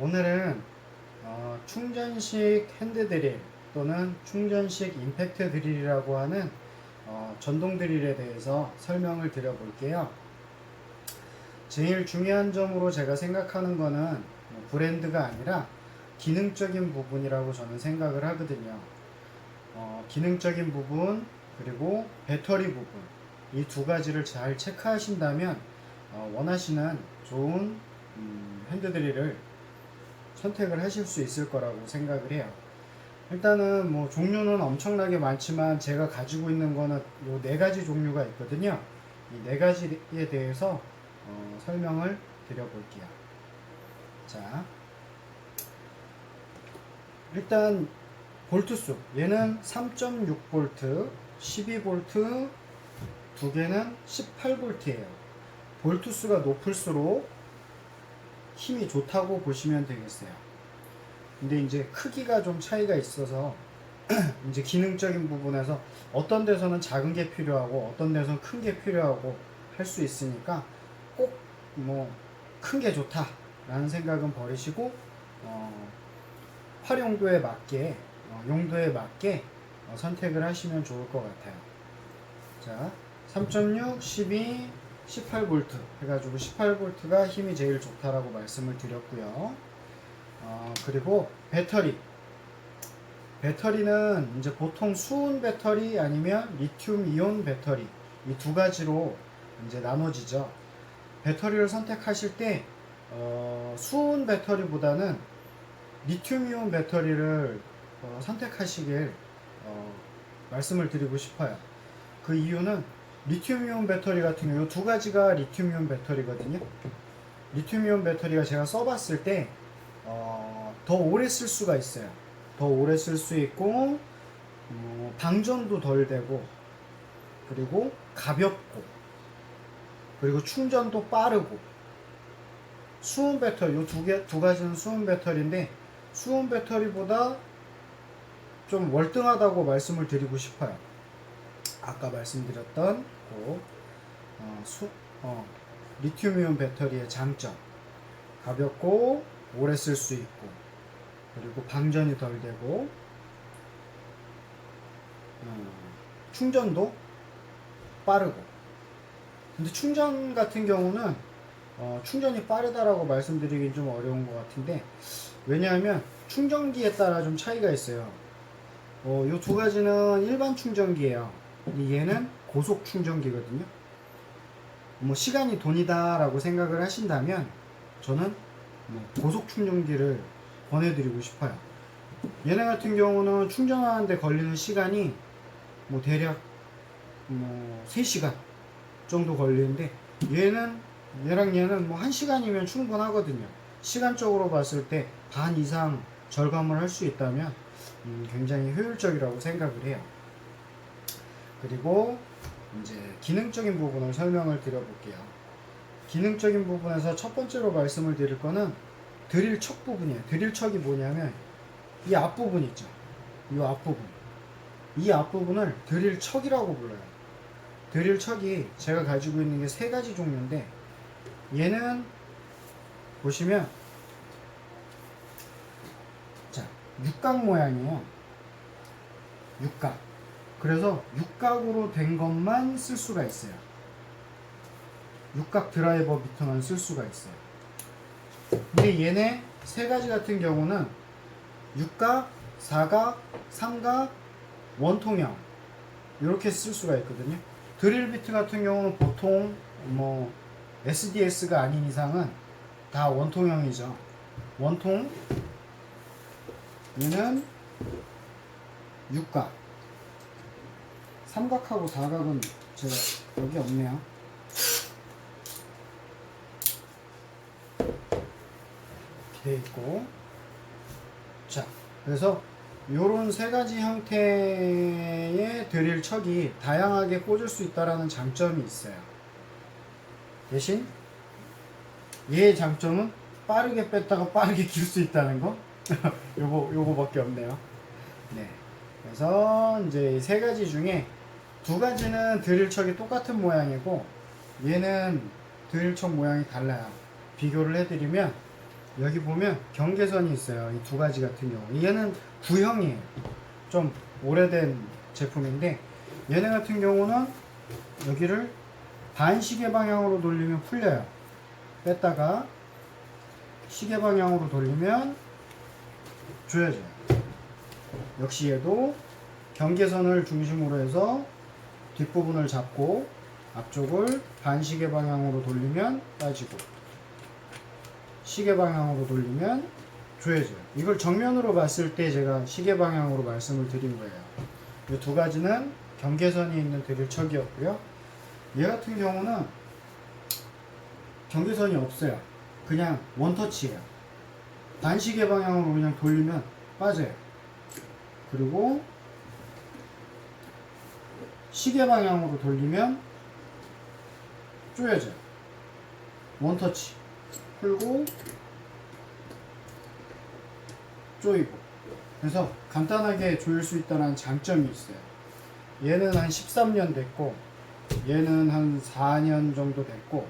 오늘은 충전식 핸드 드릴 또는 충전식 임팩트 드릴이라고 하는 전동 드릴에 대해서 설명을 드려 볼게요. 제일 중요한 점으로 제가 생각하는 거는 브랜드가 아니라 기능적인 부분이라고 저는 생각을 하거든요. 기능적인 부분 그리고 배터리 부분, 이 두 가지를 잘 체크하신다면 원하시는 좋은 핸드 드릴을 선택을 하실 수 있을 거라고 생각을 해요. 일단은 뭐 종류는 엄청나게 많지만 제가 가지고 있는 거는 요 네 가지 종류가 있거든요. 이 네 가지에 대해서 설명을 드려 볼게요. 자, 일단 볼트수, 얘는 3.6V, 12V, 두 개는 18V예요. 볼트수가 높을수록 힘이 좋다고 보시면 되겠어요. 근데 이제 크기가 좀 차이가 있어서 이제 기능적인 부분에서 어떤 데서는 작은 게 필요하고 어떤 데서는 큰 게 필요하고 할 수 있으니까 꼭 뭐 큰 게 좋다라는 생각은 버리시고 활용도에 맞게 용도에 맞게 선택을 하시면 좋을 것 같아요. 자, 3.6, 12, 18V 해가지고 18V가 힘이 제일 좋다라고 말씀을 드렸고요. 그리고 배터리는 이제 보통 수은 배터리 아니면 리튬 이온 배터리, 이 두 가지로 이제 나눠지죠. 배터리를 선택하실 때 수은 배터리보다는 리튬 이온 배터리를 선택하시길 말씀을 드리고 싶어요. 그 이유는 리튬 이온 배터리 같은 경우 두 가지가 리튬 이온 배터리거든요. 리튬 이온 배터리가 제가 써봤을 때 더 오래 쓸 수가 있어요. 더 오래 쓸 수 있고 방전도 덜 되고 그리고 가볍고 그리고 충전도 빠르고. 수은 배터리, 요 두 가지는 수은 배터리인데 수은 배터리보다 좀 월등하다고 말씀을 드리고 싶어요. 아까 말씀드렸던 리튬이온 배터리의 장점, 가볍고 오래 쓸 수 있고 그리고 방전이 덜 되고 충전도 빠르고. 근데 충전 같은 경우는 충전이 빠르다라고 말씀드리긴 좀 어려운 것 같은데, 왜냐하면 충전기에 따라 좀 차이가 있어요. 요 두 가지는 일반 충전기예요. 얘는 고속 충전기거든요. 뭐 시간이 돈이다라고 생각을 하신다면 저는 고속 충전기를 권해드리고 싶어요. 얘네 같은 경우는 충전하는데 걸리는 시간이 대략 3시간 정도 걸리는데 얘는 1시간이면 충분하거든요. 시간적으로 봤을 때 반 이상 절감을 할 수 있다면 굉장히 효율적이라고 생각을 해요. 그리고 이제 기능적인 부분을 설명을 드려볼게요. 기능적인 부분에서 첫 번째로 말씀을 드릴 거는 드릴 척 부분이에요. 드릴 척이 뭐냐면 이 앞부분 있죠. 이 앞부분을 드릴 척이라고 불러요. 드릴 척이 제가 가지고 있는 게 세 가지 종류인데, 얘는 보시면 자, 육각 모양이에요. 육각. 그래서 육각으로 된 것만 쓸 수가 있어요. 육각 드라이버 비트만 쓸 수가 있어요. 근데 얘네 세 가지 같은 경우는 육각, 사각, 삼각, 원통형 이렇게 쓸 수가 있거든요. 드릴 비트 같은 경우는 보통 SDS가 아닌 이상은 다 원통형이죠. 원통. 얘는 육각. 삼각하고 사각은 제가 여기 없네요. 이렇게 돼 있고. 자, 그래서 요런 세 가지 형태의 드릴 척이 다양하게 꽂을 수 있다라는 장점이 있어요. 대신 얘의 장점은 빠르게 뺐다가 빠르게 길 수 있다는 거. 요거밖에 없네요. 네. 그래서 이제 세 가지 중에 두 가지는 드릴 척이 똑같은 모양이고 얘는 드릴 척 모양이 달라요. 비교를 해드리면 여기 보면 경계선이 있어요. 이 두 가지 같은 경우. 얘는 구형이에요. 좀 오래된 제품인데 얘네 같은 경우는 여기를 반시계 방향으로 돌리면 풀려요. 뺐다가 시계 방향으로 돌리면 조여져요. 역시 얘도 경계선을 중심으로 해서 뒷부분을 잡고 앞쪽을 반시계 방향으로 돌리면 빠지고 시계 방향으로 돌리면 조여져요. 이걸 정면으로 봤을 때 제가 시계 방향으로 말씀을 드린 거예요. 이 두 가지는 경계선이 있는 드릴 척이었고요. 얘 같은 경우는 경계선이 없어요. 그냥 원터치예요. 반시계 방향으로 그냥 돌리면 빠져요. 그리고 시계 방향으로 돌리면 조여져요. 원터치. 풀고 조이고. 그래서 간단하게 조일 수 있다는 장점이 있어요. 얘는 한 13년 됐고 얘는 한 4년 정도 됐고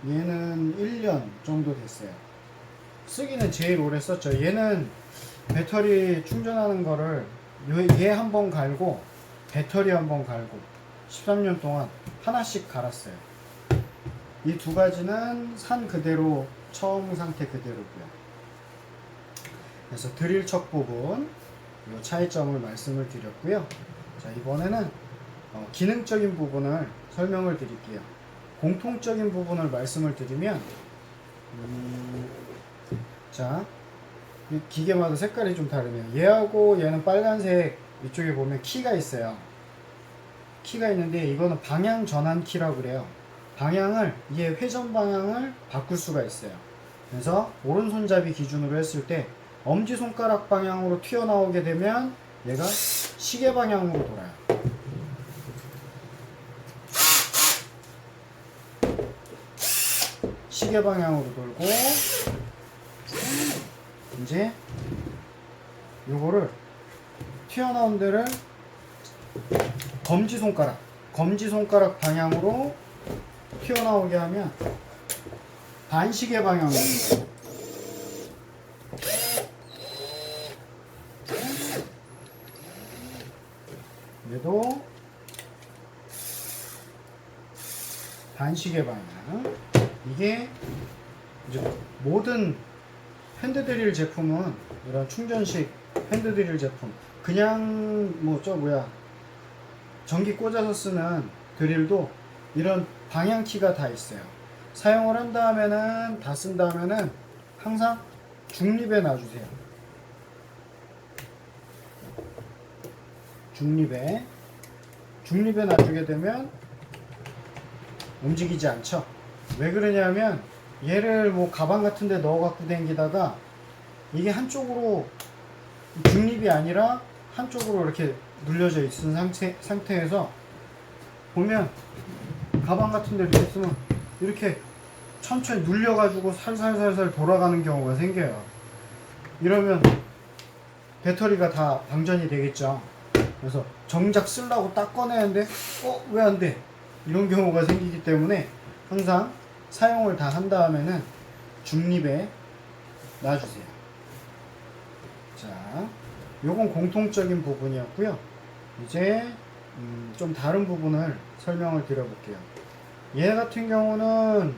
얘는 1년 정도 됐어요. 쓰기는 제일 오래 썼죠. 얘는 배터리 충전하는 거를 얘 한 번 갈고 배터리 한 번 갈고 13년 동안 하나씩 갈았어요. 이 두 가지는 산 그대로 처음 상태 그대로고요. 그래서 드릴 척 부분 이 차이점을 말씀을 드렸고요. 자, 이번에는 기능적인 부분을 설명을 드릴게요. 공통적인 부분을 말씀을 드리면 자, 이 기계마다 색깔이 좀 다르네요. 얘하고 얘는 빨간색, 이쪽에 보면 키가 있어요. 키가 있는데 이거는 방향 전환 키라고 그래요. 방향을, 얘 회전 방향을 바꿀 수가 있어요. 그래서 오른손잡이 기준으로 했을 때 엄지손가락 방향으로 튀어나오게 되면 얘가 시계 방향으로 돌아요. 시계 방향으로 돌고 이제 요거를 튀어나온 데를 검지손가락 방향으로 튀어나오게 하면 반시계 방향으로 얘도 반시계 방향. 이게 이제 모든 핸드드릴 제품은 이런 충전식 핸드드릴 제품 그냥 전기 꽂아서 쓰는 드릴도 이런 방향키가 다 있어요. 사용을 한 다음에는 다 쓴 다음에는 항상 중립에 놔주세요. 중립에 놔주게 되면 움직이지 않죠. 왜 그러냐면 얘를 뭐 가방 같은 데 넣어 갖고 다니다가 이게 한쪽으로 중립이 아니라 한쪽으로 이렇게 눌려져 있는 상태에서 보면 가방 같은 데 이렇게 쓰면 이렇게 천천히 눌려 가지고 살살살살 돌아가는 경우가 생겨요. 이러면 배터리가 다 방전이 되겠죠. 그래서 정작 쓰려고 딱 꺼내는데 왜 안 돼? 이런 경우가 생기기 때문에 항상 사용을 다 한 다음에는 중립에 놔주세요. 자, 요건 공통적인 부분이었고요. 이제 좀 다른 부분을 설명을 드려볼게요. 얘 같은 경우는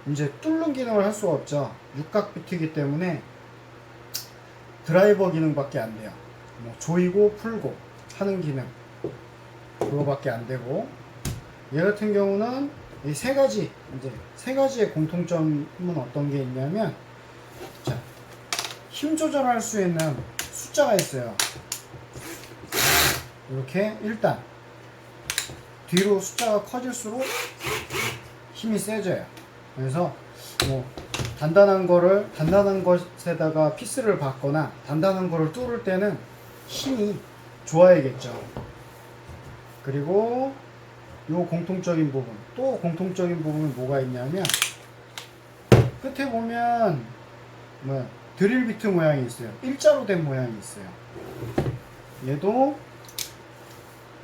이제 뚫는 기능을 할 수가 없죠. 육각 비트이기 때문에 드라이버 기능밖에 안 돼요. 뭐 조이고 풀고 하는 기능 그거밖에 안 되고, 얘 같은 경우는 이 세 가지의 공통점은 어떤 게 있냐면, 자, 힘 조절할 수 있는 숫자가 있어요. 이렇게 1단 뒤로 숫자가 커질수록 힘이 세져요. 그래서 뭐 단단한 것에다가 피스를 받거나 단단한 거를 뚫을 때는 힘이 좋아야겠죠. 그리고 요 공통적인 부분, 또 공통적인 부분은 뭐가 있냐면, 끝에 보면 드릴 비트 모양이 있어요. 일자로 된 모양이 있어요. 얘도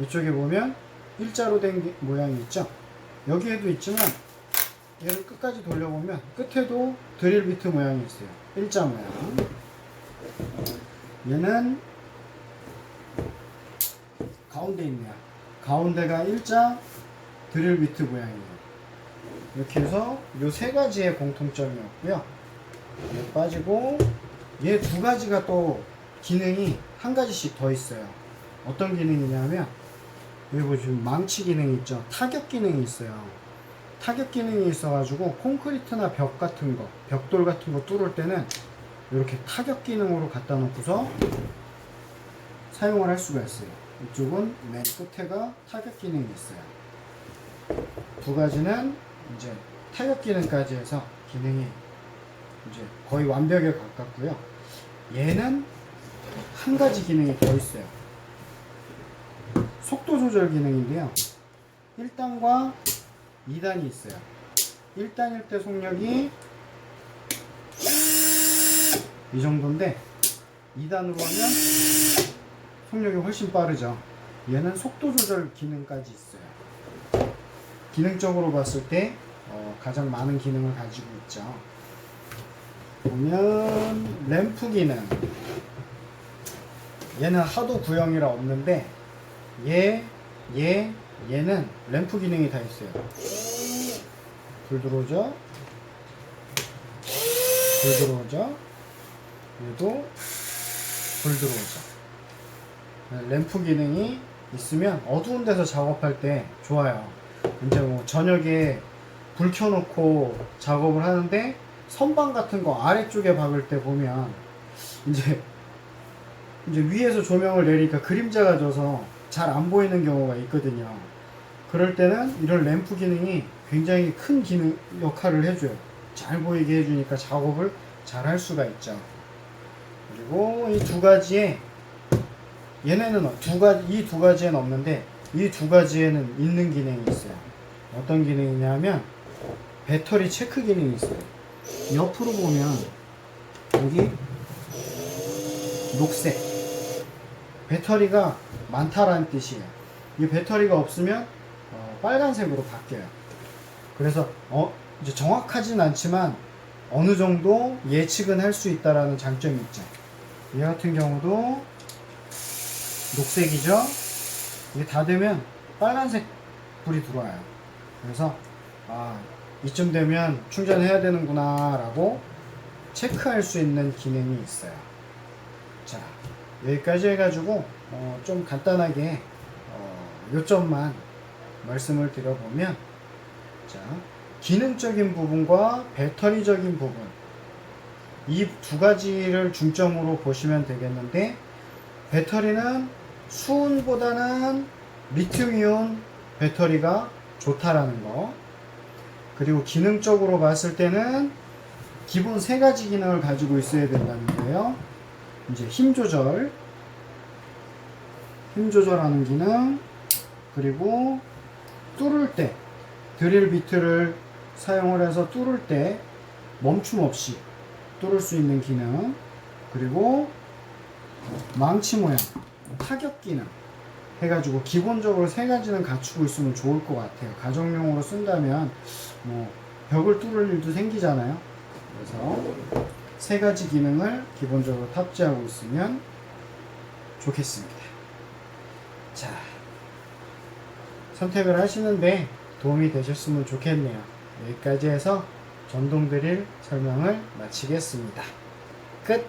이쪽에 보면 일자로 된 모양이 있죠. 여기에도 있지만 얘를 끝까지 돌려보면 끝에도 드릴 비트 모양이 있어요. 일자 모양. 얘는 가운데 있네요. 가운데가 일자 드릴 비트 모양이에요. 이렇게 해서 이 세 가지의 공통점이었고요. 얘 빠지고 얘 두 가지가 또 기능이 한 가지씩 더 있어요. 어떤 기능이냐면 여기 보시면 망치 기능이 있죠. 타격 기능이 있어요. 타격 기능이 있어가지고 콘크리트나 벽 같은 거, 벽돌 같은 거 뚫을 때는 이렇게 타격 기능으로 갖다 놓고서 사용을 할 수가 있어요. 이쪽은 맨 끝에가 타격 기능이 있어요. 두 가지는 이제 타격 기능까지 해서 기능이 이제 거의 완벽에 가깝고요. 얘는 한 가지 기능이 더 있어요. 속도 조절 기능인데요. 1단과 2단이 있어요. 1단일 때 속력이 이 정도인데 2단으로 하면 속력이 훨씬 빠르죠. 얘는 속도 조절 기능까지 있어요. 기능적으로 봤을 때 가장 많은 기능을 가지고 있죠. 보면 램프 기능, 얘는 하도 구형이라 없는데 얘는 램프 기능이 다 있어요. 불 들어오죠? 불 들어오죠? 얘도 불 들어오죠. 램프 기능이 있으면 어두운 데서 작업할 때 좋아요. 이제 뭐 저녁에 불 켜놓고 작업을 하는데 선반 같은 거 아래쪽에 박을 때 보면 이제 위에서 조명을 내리니까 그림자가 져서 잘 안 보이는 경우가 있거든요. 그럴 때는 이런 램프 기능이 굉장히 큰 기능 역할을 해줘요. 잘 보이게 해주니까 작업을 잘 할 수가 있죠. 그리고 이 두 가지에 얘네는 이 두 가지에는 없는데 이 두 가지에는 있는 기능이 있어요. 어떤 기능이냐면 배터리 체크 기능이 있어요. 옆으로 보면 여기 녹색 배터리가 많다라는 뜻이에요. 이 배터리가 없으면 빨간색으로 바뀌어요. 그래서 이제 정확하진 않지만 어느 정도 예측은 할 수 있다라는 장점이 있죠. 얘 같은 경우도 녹색이죠. 이게 다 되면 빨간색 불이 들어와요. 그래서 이쯤 되면 충전해야 되는구나 라고 체크할 수 있는 기능이 있어요. 자, 여기까지 해가지고 좀 간단하게 요점만 말씀을 드려보면, 자, 기능적인 부분과 배터리적인 부분, 이 두 가지를 중점으로 보시면 되겠는데, 배터리는 수은보다는 리튬이온 배터리가 좋다라는 거, 그리고 기능적으로 봤을 때는 기본 세 가지 기능을 가지고 있어야 된다는 거예요. 이제 힘 조절하는 기능, 그리고 뚫을 때 드릴 비트를 사용을 해서 뚫을 때 멈춤 없이 뚫을 수 있는 기능, 그리고 망치 모양 타격 기능 해가지고 기본적으로 세 가지는 갖추고 있으면 좋을 것 같아요. 가정용으로 쓴다면 뭐 벽을 뚫을 일도 생기잖아요. 그래서 세 가지 기능을 기본적으로 탑재하고 있으면 좋겠습니다. 자, 선택을 하시는데 도움이 되셨으면 좋겠네요. 여기까지 해서 전동 드릴 설명을 마치겠습니다. 끝!